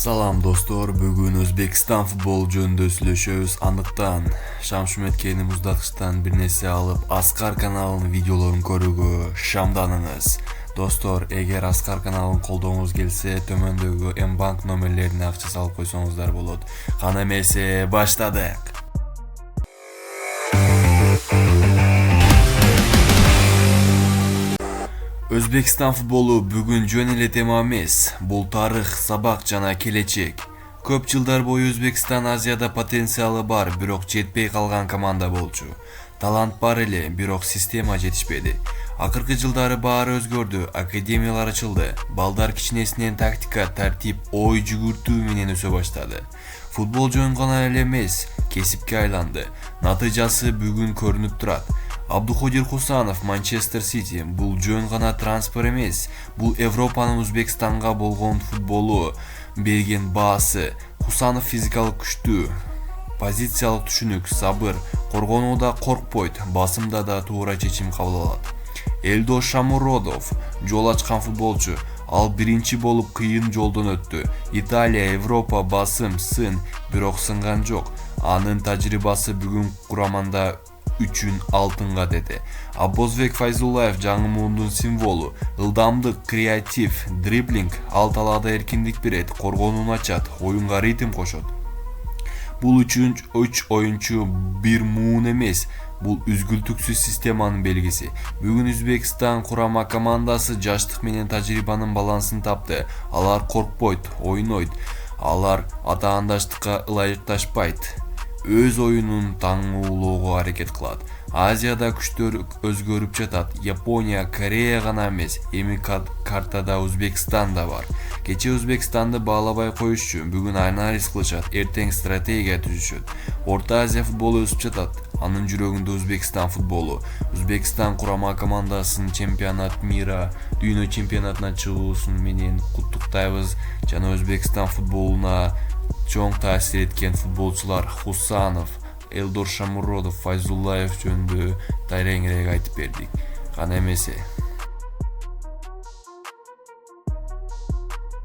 Salam dostlar, bugün Özbekistan futbol jönündө сүйлөшөбүz. Андыктан Шамшумет кени муздаткычтан бир нерсе алып, Аскар каналынын видеолорун көрүүгө шамданыңыз. Достор, эгер Аскар каналын колдооңуз келсе, төмөндөгү М-банк номерлерине акча салып койсоңуздар болот. Кана эмесе, баштадык. Özbekistan futbolu bugün жөн эле тема эмес. Бул тарых, сабак жана келечек. Көп жылдар бою Өзбекстан Азияда потенциалы бар, бирок жетпей калган команда болчу. Талант бар эле, бирок система жетишпеди. Акыркы жылдары баары өзгөрдү, академиялар ачылды. Балдар кичинесинен тактика, тартип, ой жүгүртүү менен өсө баштады. Футбол жөн гана эле эмес, кесипке айланды. Натыйжасы бүгүн көрүнүп турат. Абдуходир Хусанов, Манчестер Сити. Бул жөн гана трансфер эмес, бул Европанын Өзбекстанга болгон футболу берген баасы. Хусанов физикалык күчтүү, позициялык түшүнүк, сабыр, коргонууда коркпойт, басымда да туура чечим кабыл алат. Элдош Шамуродов, жол ачкан футболчу. Ал биринчи болуп кыйын жолдон өттү. Италия, Европа басым, сын, бирок сынган жок. Анын тажрыйбасы бүгүн кураманда үчүн алтынга деди. Аббозбек Файзуллаев жаңы муундун символу. Ылдамдык, креатив, дриблинг, ал талаада эркиндик берет, коргонууну ачат, оюнга ритм кошот. Бул үч оюнчу бир муун эмес, бул үзгүлтүксүз системанын белгиси. Бүгүн Өзбекстан курама командасы жаштык менен тажрыйбанын балансын тапты. Алар коркпойт, ойнойт. Алар атаандаштыкка ылайыкташпайт. Өз оюнун таңуулоого аракет кылат. Азияда күчтөр өзгөрүп жатат. Япония, Корея гана эмес, эми картада Өзбекстан да бар. Кече Өзбекстанды баалабай коюш үчүн бүгүн анализ кылышат, эртең стратегия түзүшөт. Орто Азия футболу өсүп жатат. Анын жүрөгүндө Өзбекстан футболу. Өзбекстан курама командасынын чемпионат мира, дүйнө чемпионатына чыгуусун менен куттуктайбыз. Жана Өзбекстан футболуна чоң таасир эткен футболчулар Хусанов, Элдор Шамуродов, Файзуллаев жөнүндө тереңирээк айтып бердик. Кана эмесе.